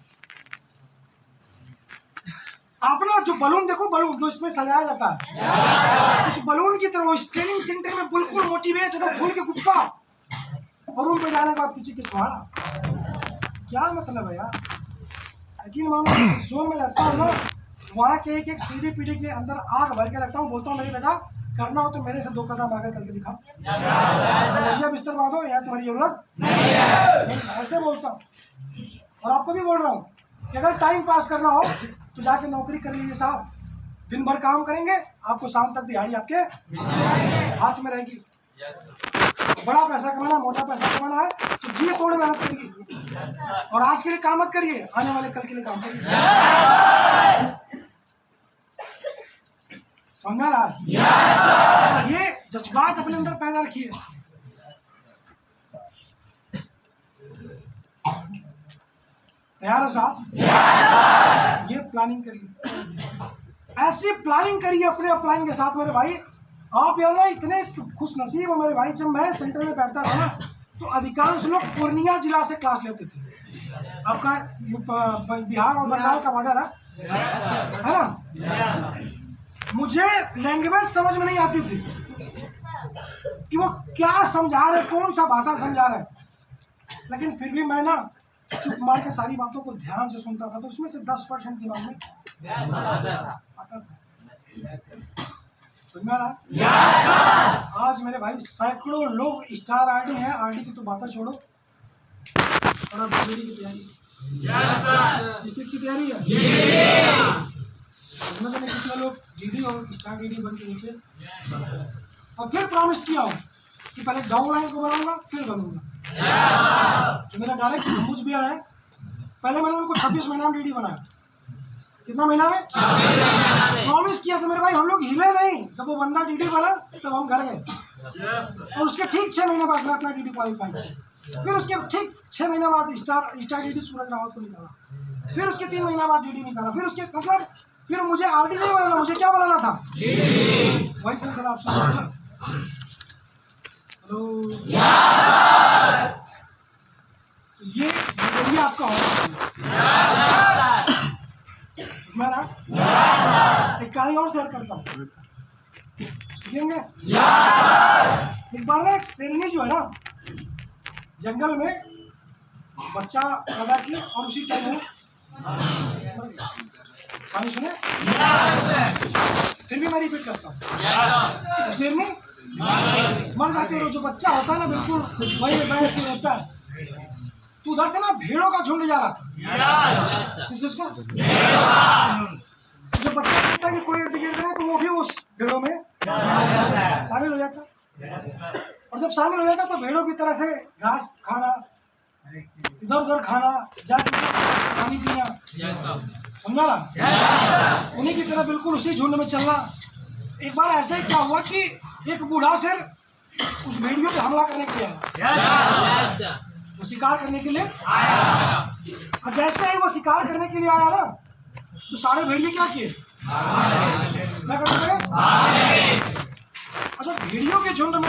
आप ना जो बलून देखो, बलून जो इसमें सजाया जाता है, उस बलून की तरह ट्रेनिंग सेंटर में बिल्कुल मोटिवेट है, फूल के गुप्पा, और रूम पे जाने के बाद पीछे की सुहाड़ा, क्या मतलब है यार? लेकिन मैं जोन में रहता हूँ ना, वहाँ के एक सीढ़ी पीढ़ी के अंदर आग भर के रखता हूँ, बोलता हूँ मेरी बेटा करना हो तो मेरे से 2 कदम आगे करके दिखाओ, या बिस्तर बांधो, या तुम्हारी जरूरत नहीं है, ऐसे बोलता हूँ। और आपको भी बोल रहा हूँ कि अगर टाइम पास करना हो तो जाके नौकरी कर लीजिए साहब, दिन भर काम करेंगे, आपको शाम तक दिहाड़ी आपके हाथ में रहेगी। बड़ा पैसा कमाना, मोटा पैसा कमाना है तो जी तोड़ मेहनत करिए, और आज के लिए काम मत करिए, आने वाले कल के लिए काम करिए, समझा रहा? ये जज्बात अपने अंदर पैदा रखिए। तैयार है साहब? ये प्लानिंग करिए, ऐसी प्लानिंग करिए अपने अपलाइन के साथ मेरे भाई। आप यार ना इतने खुश नसीब हो मेरे भाई, जब मैं सेंटर में बैठता था ना तो अधिकांश लोग पूर्णिया जिला से क्लास लेते थे। आपका बिहार और बंगाल का बॉर्डर है ना? मुझे लैंग्वेज समझ में नहीं आती थी कि वो क्या समझा रहे, कौन सा भाषा समझा रहे, लेकिन फिर भी मैं ना चुप मार के सारी बातों को ध्यान से सुनता था, तो उसमें से 10% दिमाग में आता था। समझ में आ रहा? आज मेरे भाई सैकड़ों लोग स्टार आरडी हैं, आरडी की तो बातें छोड़ो, और अब जीडी की तैयारी, स्थिति की तैयारी है। उसमें से कितने लोग जीडी और स्टार डीडी बन के नीचे, और फिर प्रॉमिस किया हूँ कि पहले डाउनलाइन को बनाऊंगा फिर बनूंगा। जो मेरा डायरेक्ट कुछ भी है, पहले मैंने उनको 26 महीना में डीडी बनाया। कितना महीना में? प्रॉमिस किया था मेरे भाई, हम लोग हिले नहीं। जब वो बंदा डीडी बना तब हम घर गए, और उसके ठीक 6 महीने बाद मैं अपना डीडी क्वालिफाई किया। फिर उसके ठीक 6 महीने बाद स्टार डीडी सूरज रावत को निकाला, फिर उसके 3 महीना बाद डीडी निकाला, फिर उसके मतलब फिर मुझे आरडी नहीं बनाना, मुझे क्या बनाना था? वही सर आप सुन। हेलो, ये आपका मेरा एक कहानी और शेयर करता हूँ, सुनेंगे? एक बार ना एक शेरनी जो है ना जंगल में बच्चा पैदा की, और उसी टाइम कहानी सुने, फिर भी मैं रिपीट करता हूँ। शेरनी मर जाती है, जो बच्चा होता है ना बिल्कुल वही बैठ के होता है। तो उधर से ना भेड़ों का झुंड जा रहा था, किस चीज का? जब बच्चा देखता है कि कोई इर्द गिर्द है तो वो भी उस जब शामिल हो जाएगा तो भेड़ों की तरह से घास खाना, इधर उधर खाना, जाके पानी पीना, समझा ना, उन्हीं की तरह बिल्कुल उसी झुंड में चलना। एक बार ऐसे ही क्या हुआ कि एक बूढ़ा शेर उस भेड़ियों पे हमला करने के लिए आया, वो शिकार करने के लिए आया। और जैसे ही वो शिकार करने के लिए आया ना, तो सारे भेड़िए क्या किए, क्या करते? अच्छा, भेड़ियों के झुंड में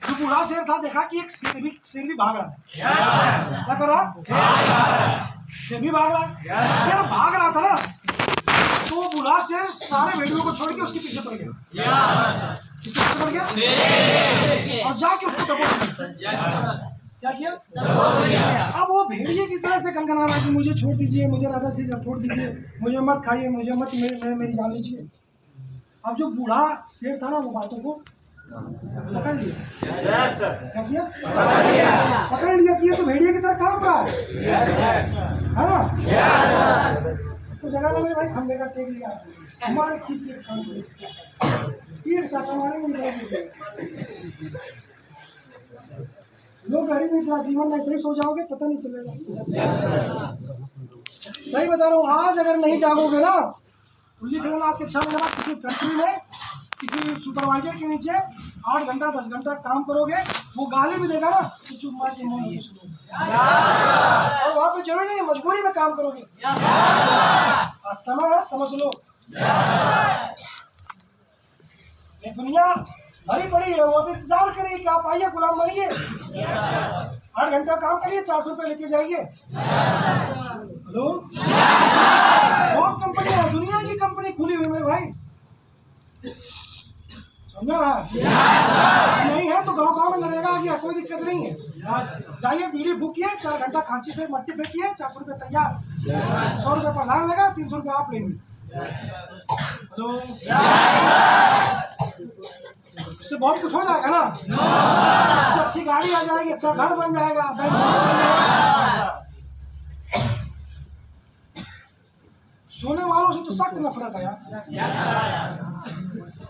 जो बूढ़ा शेर था, देखा कि एक शेर भी भाग रहा है। क्या कर रहा? शेर भी भाग रहा है। शेर भाग रहा था ना, तो वो बूढ़ा शेर सारे भेड़ियों को छोड़ के उसके पीछे पड़ गया। किसके पीछे पड़ गया? और जाके उसको दबोच दिया। क्या किया? अब वो भेड़िए की तरह से गनगना रहा कि मुझे छोड़ दीजिए, मुझे राधा से छोड़ दीजिए, मुझे मत खाइए, मुझे मत मेरी जान लीजिए। अब जो बूढ़ा शेर था ना, वो बातों को पकड़ लिया। क्या किया? पकड़ लिया कि ये तो भेड़िए की तरह काम रहा है ना? उसको जगह ना, मेरे भाई खंबे का टेक लिया, मार खींच के चाटा मारेंगे। लोग गरीब इतना जीवन में ऐसे ही सो जाओगे, पता नहीं चलेगा। सही बता रहा हूँ, आज अगर नहीं जागोगे ना, लिख लेना आज के 6 महीने बाद किसी फैक्ट्री में किसी सुपरवाइजर के नीचे 8 घंटा 10 घंटा काम करोगे, वो गाली भी देगा ना तो चुप मार के मुंह सुनोगे। और वहाँ पे जरूरी नहीं, मजबूरी में काम करोगे। समय समझ लो, ये दुनिया भरी पड़ी है, वो इंतजार करेगी कि आप आइए, गुलाम बनिए, 8 घंटा काम करिए, 400 रुपये लेके जाइए। हेलो, बहुत कंपनी है, दुनिया की कंपनी खुली हुई मेरे भाई, समझ रहा है? नहीं है तो गांव में नरेगा आ गया, कोई दिक्कत नहीं है। जाइए, बीड़ी फूकिए, 4 घंटा खांची से मट्टी फेंकिए, 400 रुपये तैयार, 100 रुपये प्रधान लेगा, 300 रुपये आप लेंगे। हेलो, उससे बहुत कुछ हो जाएगा ना, उससे अच्छी गाड़ी आ जाएगी, अच्छा घर बन जाएगा, बैंक बन जाएगा। सोने वालों से तो सख्त नफरत है यार,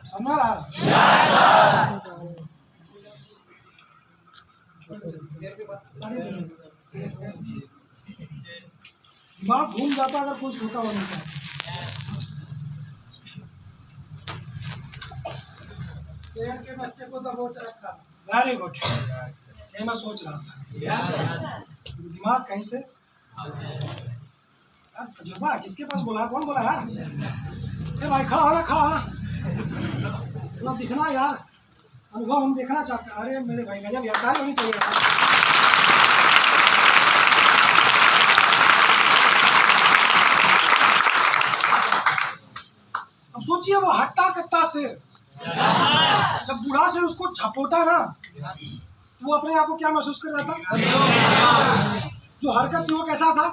समझ रहा? दिमाग घूम जाता अगर कोई सोता हुआ नहीं था। शेर के बच्चे को दबोच रखा, वेरी गुड, ये मैं सोच रहा था। दिमाग कहीं से यार, तजुर्बा किसके पास बोला, कौन बोला यार? ए भाई खड़ा होना, खड़ा होना, थोड़ा दिखना यार, अनुभव हम देखना चाहते हैं। अरे मेरे भाई गजब यार, ताली होनी चाहिए। अब सोचिए वो हट्टा कट्टा शेर, जब बूढ़ा शेर उसको झपोटा ना, वो अपने आप को क्या महसूस कर रहा था? जो हरकत थी वो कैसा था?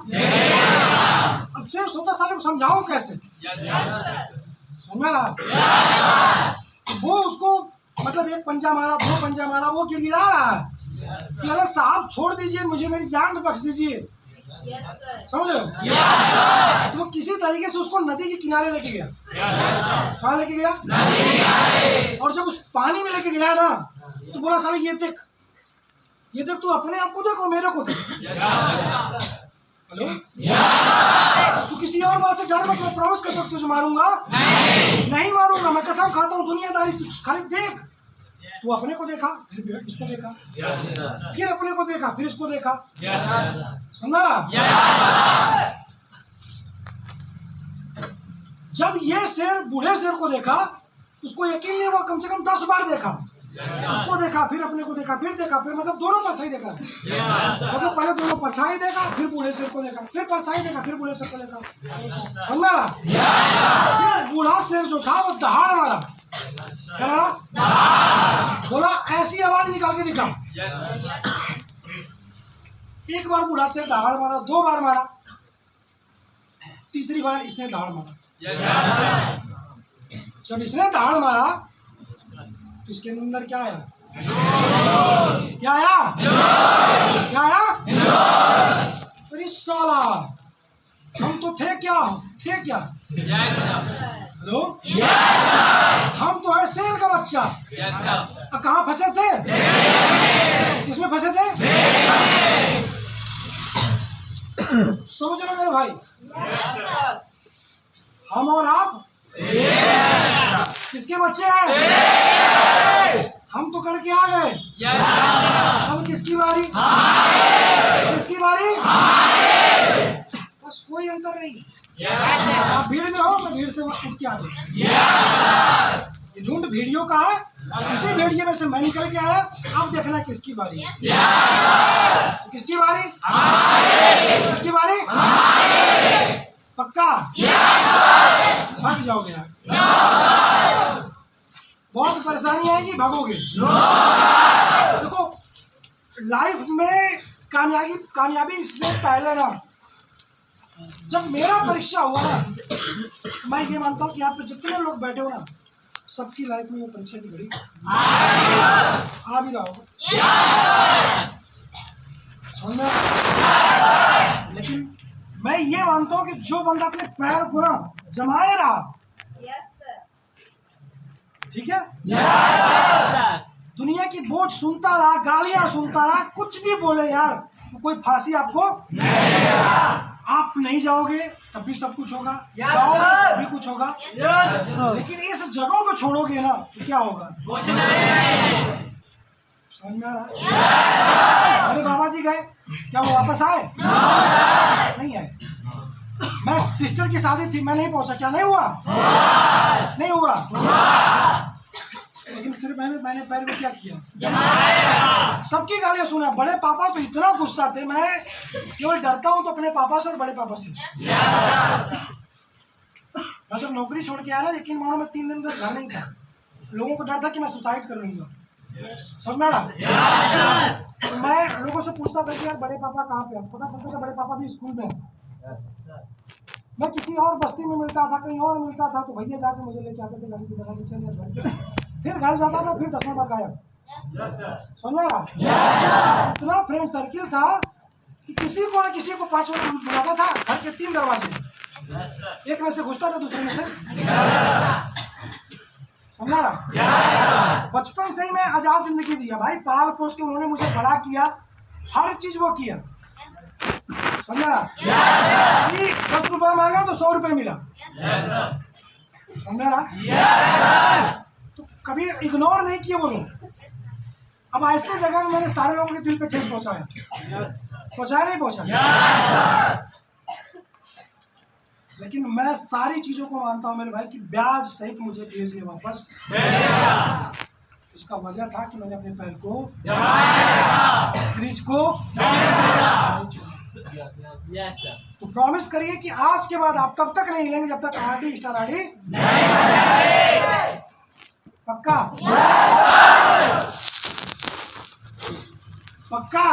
अब शेर सोचा साले को समझाऊं कैसे, समझ रहा? वो उसको मतलब एक पंजा मारा, 2 पंजा मारा, वो गिड़गिड़ा रहा है कि अरे साहब छोड़ दीजिए, मुझे मेरी जान बख्श दीजिए, समझ रहे हो? तो वो किसी तरीके से उसको नदी के किनारे लेके गया। कहाँ लेके गया? और जब उस पानी में लेके गया ना, तो बोला साले ये देख तू अपने आप को देखो, मेरे को देख। हेलो, तू किसी और बात से डर मत, मैं प्रॉमिस करता हूँ तुझे मारूंगा नहीं मारूंगा, मैं कसम खाता हूँ, दुनियादारी तू खाली देख। तू अपने को देखा, फिर इसको देखा, फिर अपने को देखा, फिर इसको देखा, समझा रहा? जब ये शेर बूढ़े शेर को देखा, उसको यकीन नहीं हुआ, कम से कम 10 बार देखा, उसको देखा, फिर अपने को देखा, फिर देखा, फिर मतलब दोनों परछाई देखा, मतलब पहले दोनों परछाई देखा, फिर बूढ़े शेर को देखा, फिर परछाई देखा, फिर बूढ़े शेर को देखा, समझा? फिर बूढ़ा शेर जो था वो दहाड़ मारा, क्या मारा? बोला ऐसी आवाज निकाल के दिखा। एक बार बूढ़ा शेर दहाड़ मारा, 2 बार मारा, तीसरी बार इसने दहाड़ मारा। जब इसने दहाड़ मारा तो इसके अंदर क्या आया? क्या आया? क्या आया? अरे साला, हम तो थे क्या? हेलो, हम तो ओए शेर का बच्चा, कहाँ फंसे थे? किसमें फंसे थे? समझ लो मेरे भाई, हम और आप किसके बच्चे हैं? हम तो करके आ गए, अब किसकी बारी? किसकी बारी? बस कोई अंतर नहीं। आप भीड़ में हो, मैं भीड़ से उठ के आ गया। ये झुंड भीड़ियों का है, उसी भेड़िए में से मैं निकल के आया। अब देखना किसकी बारी है। किसकी बारी? किसकी बारी? पक्का? भाग जाओगे यार, बहुत परेशानी आएगी, भागोगे। देखो लाइफ में कामयाबी से पहले ना, जब मेरा परीक्षा हुआ ना, मैं ये मानता हूँ कि यहाँ पे जितने लोग बैठे हो ना, सबकी लाइफ में वो परीक्षा की घड़ी आ भी रहा होगा। लेकिन मैं ये मानता हूँ कि जो बंदा अपने पैर को ना जमाए रहा, ठीक है, दुनिया की बोझ सुनता रहा, गालियां सुनता रहा, कुछ भी बोले यार, तो कोई फांसी आपको आप नहीं जाओगे तब भी सब कुछ होगा, जाओगे तब भी कुछ होगा। लेकिन इस जगहों को छोड़ोगे ना तो क्या होगा? कुछ नहीं। समझ में आ रहा? अरे बाबा जी गए, क्या वो वापस आए? नहीं आए। मैं सिस्टर की शादी थी, मैं नहीं पहुंचा, क्या नहीं हुआ? नहीं हुआ। लेकिन फिर मैंने पैर में क्या किया? सबकी गालियां सुना। बड़े पापा तो इतना गुस्सा थे, मैं केवल डरता हूं तो अपने पापा से और बड़े पापा से। मैं जब नौकरी छोड़ के आया ना, यकीन मानो मैं 3 दिन तक घर नहीं था। लोगों को डर था कि मैं सुसाइड कर लूंगा। समझ में आ रहा? तो मैं लोगों से पूछता था कि यार बड़े पापा कहाँ पे? पता चलता था बड़े पापा भी स्कूल में। मैं किसी और बस्ती में मिलता था, कहीं और मिलता था, तो भैया जाके मुझे लेके आते थे गाड़ी की बना के, चलिए घर। फिर घर जाता था, फिर 10 मिनट गायब। समझ रहा? इतना फ्रेंड सर्किल था कि किसी को ना किसी को 5 मिनट बुलाता था। घर के 3 दरवाजे, एक में से घुसता था, दूसरे में से। समझ रहा? बचपन से ही मैं आजाद जिंदगी दिया भाई, पाल पोस के उन्होंने मुझे बड़ा किया, हर चीज वो किया। समझा? 10 रुपए मांगा तो 100 रुपए मिला। समझा? तो कभी इग्नोर नहीं किए वो लोग। अब ऐसे जगह में मैंने सारे लोगों के दिल पे ठेस पहुंचाया, पहुंचाया नहीं पहुंचाया? लेकिन मैं सारी चीजों को मानता हूं मेरे भाई कि ब्याज सहित मुझे भेजिए वापस। उसका वजह था कि मैंने अपने पैर को क्रीज को तो प्रॉमिस करिए कि आज के बाद आप तब तक नहीं हिलेंगे जब तक आरडी स्टार आरडी पक्का? पक्का?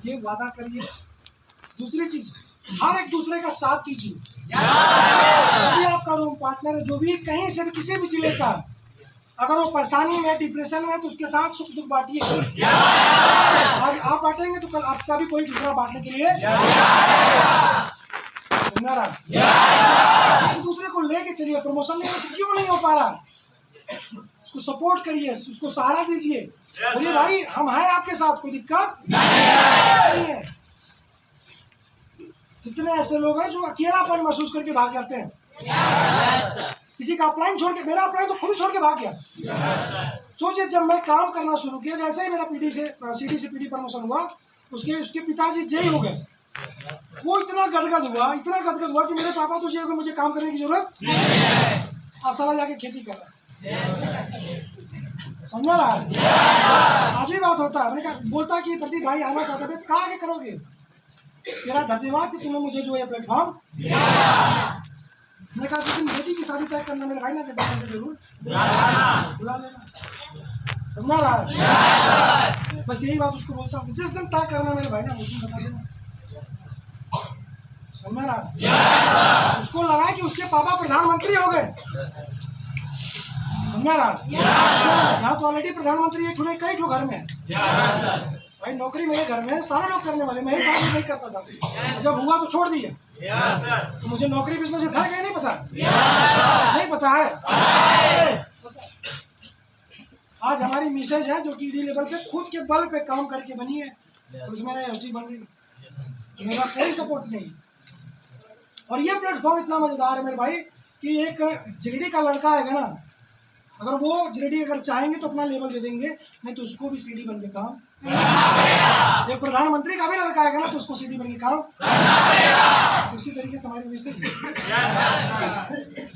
ये वादा करिए। दूसरी चीज, हर एक दूसरे का साथ कीजिए। जो भी आपका रूम पार्टनर है, जो भी कहीं से भी किसी भी जिले का, अगर वो परेशानी में, डिप्रेशन में है, तो उसके साथ सुख दुख बांटिए। आज आप बांटेंगे तो कल आपका भी कोई दूसरा बांटने के लिए एक दूसरे को लेके चलिए। प्रमोशन में क्यों नहीं हो पा रहा, उसको सपोर्ट करिए, उसको सहारा दीजिए। बोलिए भाई हम हैं आपके साथ, कोई दिक्कत नहीं है। कितने ऐसे लोग हैं जो अकेलापन महसूस करके भाग जाते हैं। किसी का अपलाइन छोड़ के, मेरा अपलाइन तो खुद छोड़ के भाग गया। सोचिए जब मैं काम करना शुरू किया, जैसे ही मेरा पीडी से सीडी से पीडी प्रमोशन हुआ, उसके पिताजी जेई हो गए। वो इतना गदगद हुआ कि मेरे पापा तो जेई हो गए, मुझे काम करने की जरूरत और साला जाके खेती कर रहा है। समझा रहा है? आज भी बात होता है। मैंने कहा, बोलता कि प्रदीप भाई आना चाहते थे, कहाँ आगे करोगे? तेरा धन्यवाद कि तुमने मुझे जो ये प्लेटफॉर्म मैंने कहा लेकिन बेटी की शादी तय करना मेरे भाई ने जरूर बुला लेना। समझ रहा है? बस यही बात उसको बोलता हूँ, जिस दिन तय करना मेरे भाई ने उस दिन बता देना। समझ रहा है? उसको लगा कि उसके पापा प्रधानमंत्री हो गए। समझ रहा? यहाँ तो ऑलरेडी प्रधानमंत्री एक छुड़े कई ठो घर में भाई, नौकरी मेरे घर में सारे लोग करने वाले, मैं ही काम नहीं करता था। जब हुआ तो छोड़ दिया। तो मुझे नौकरी बिजनेस घर गए नहीं पता, नहीं पता। पता है? आज हमारी मिसेज है जो टीडी लेवल पे खुद के बल पे काम करके बनी है, उसमें एसडी बन गई। मेरा कोई सपोर्ट नहीं। और ये प्लेटफॉर्म इतना मजेदार है मेरे भाई कि एक जीडी का लड़का आएगा ना, अगर वो जीडी अगर चाहेंगे तो अपना लेवल दे देंगे, नहीं तो उसको भी सीडी बन के काम। एक प्रधानमंत्री का भी लड़का आएगा ना तो उसको सीडी बन के काम। उसी तरीके से हमारी मिसेज,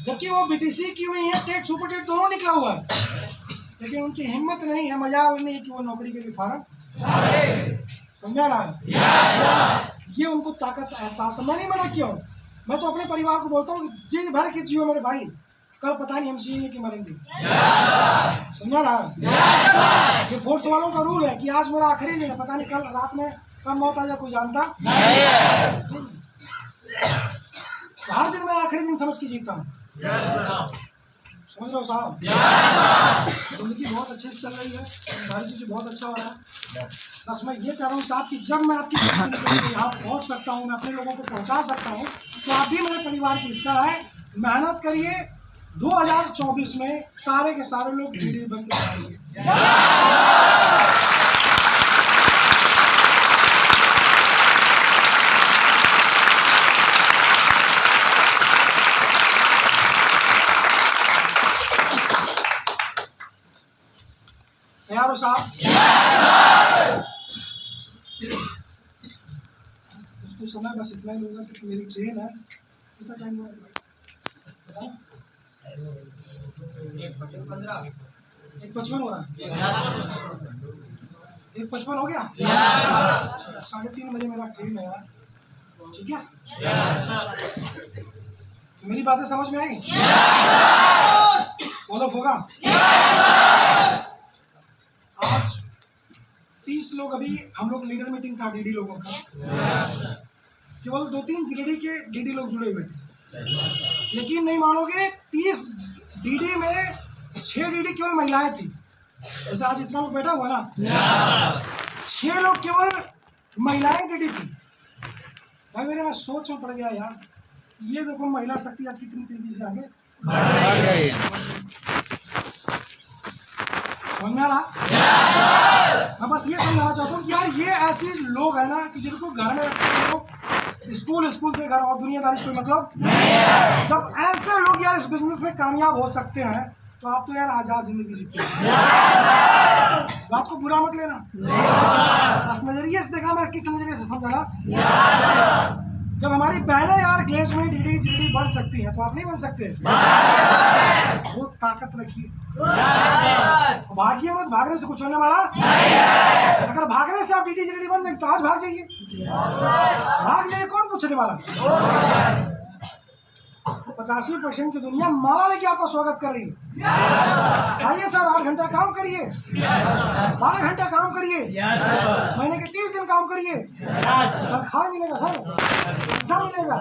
जबकि वो बीटीसी की हुई है, टेट सुपर टेट दोनों निकला हुआ है, लेकिन उनकी हिम्मत नहीं है, मजाल नहीं है कि वो नौकरी के लिए फार्म समझा रहा है। ये उनको ताकत एहसास। मैं नहीं मना किया हूँ, मैं तो अपने परिवार को बोलता हूँ जी भर के जियो मेरे भाई, कल पता नहीं हम जिएंगे कि मरेंगे। समझा रहा। ये फोर्थ वालों का रूल है कि आज मेरा आखिरी दिन है, पता नहीं कल रात में कब मौत आ जाए कोई जानता। हर दिन मैं आखिरी दिन समझ के जीता हूँ। समझ रहे हो साहब? जिंदगी बहुत अच्छे से चल रही है, सारी चीज़ें बहुत अच्छा हो रहा है। बस मैं ये चाह रहा हूँ साहब कि जब मैं आपकी यहाँ पहुँच सकता हूँ, मैं अपने लोगों को पहुँचा सकता हूँ, तो आप भी मेरे परिवार की हिस्सा है। मेहनत करिए, 2024 में सारे के सारे लोग लीडर बन के आएंगे। तैयार हो साहब? उसको समय बस इतना ही लूँगा कि मेरी ट्रेन है। कितना टाइम हुआ? 1:55 हो रहा है। 1:55 हो गया? 3:30 बजे मेरा ट्रेन है यार, ठीक है? मेरी बातें समझ में आई? फॉलो होगा? आज 30 लोग, अभी हम लोग लीडर मीटिंग था डीडी लोगों का, केवल 2-3 जीडी के डीडी लोग जुड़े हुए थे। लेकिन नहीं मानोगे, 30 डीडी में 6 डीडी केवल महिलाएं थी। जैसे आज इतना लोग बैठा हुआ ना, 6 लोग केवल महिलाएं डीडी थी। भाई मेरे, मैं सोच में पड़ गया यार, ये देखो महिला शक्ति आज कितनी तेजी से आगे बढ़ रही है। समझ में आ रहा? मैं बस ये समझाना चाहता हूँ कि यार ये ऐसे लोग हैं ना कि जिनको घर में रखते हो, स्कूल से घर और दुनियादारी से कोई मतलब नहीं। जब ऐसे लोग यार इस बिजनेस में कामयाब हो सकते हैं तो आप तो यार आजाद जिंदगी जीते हैं। बात को बुरा मत लेना, बस नजरिए से देखना। मैं किस नजरिए से समझा? जब हमारी बहनें यार क्लेश में डीडी जीडी बन सकती हैं तो आप नहीं बन सकते। वो ताकत रखिए, भागिए मत, भागने से कुछ होने वाला नहीं। अगर भागने से आप डीडी जीडी बन जाए तो आज भाग जाइए, भाग जाइए, कौन पूछने वाला? 85% की दुनिया माला लेके आपका स्वागत कर रही है। आइए सर, 8 घंटा काम करिए, 12 घंटा काम करिए, महीने के 30 दिन काम करिए, तनख्वाह मिलेगा सर, पैसा मिलेगा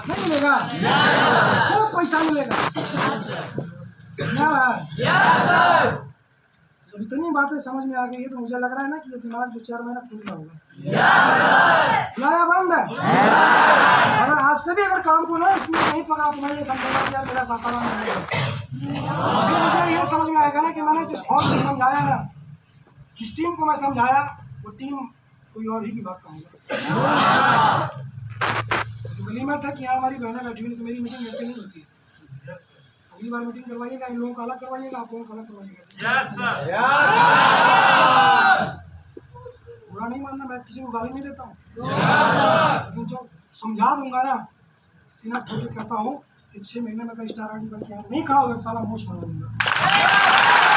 नहीं मिलेगा? खूब पैसा मिलेगा। जब इतनी बातें समझ में आ गई है तो मुझे लग रहा है ना कि ये दिमाग जो 4 महीना खुल रहा होगा। खुलाया बंद है। अगर आज से भी अगर काम को ना इसमें नहीं पकड़ा तो मैं ये समझूंगा कि यार मेरा सासाराम नहीं है। मुझे ये समझ में आएगा ना कि मैंने जिस हॉल को समझाया है, जिस टीम को मैं समझाया, वो टीम कोई और ही की बात कहूँगा। तो गनीमत है कि यहाँ हमारी बहनें बैठी हुई, तो मेरी मीटिंग ऐसे नहीं होती है। अगली बार मीटिंग करवाइएगा, इन लोगों को अलग करवाइएगा, आप लोगों को अलग करवाइएगा। बुरा नहीं मानना, मैं किसी को गाली नहीं देता हूँ, लेकिन जो समझा दूंगा ना, सीना खोल के कहता हूँ कि 6 महीने में अगर स्टार आर्मी बन के नहीं खड़ा होगा साला मोच मार दूंगा।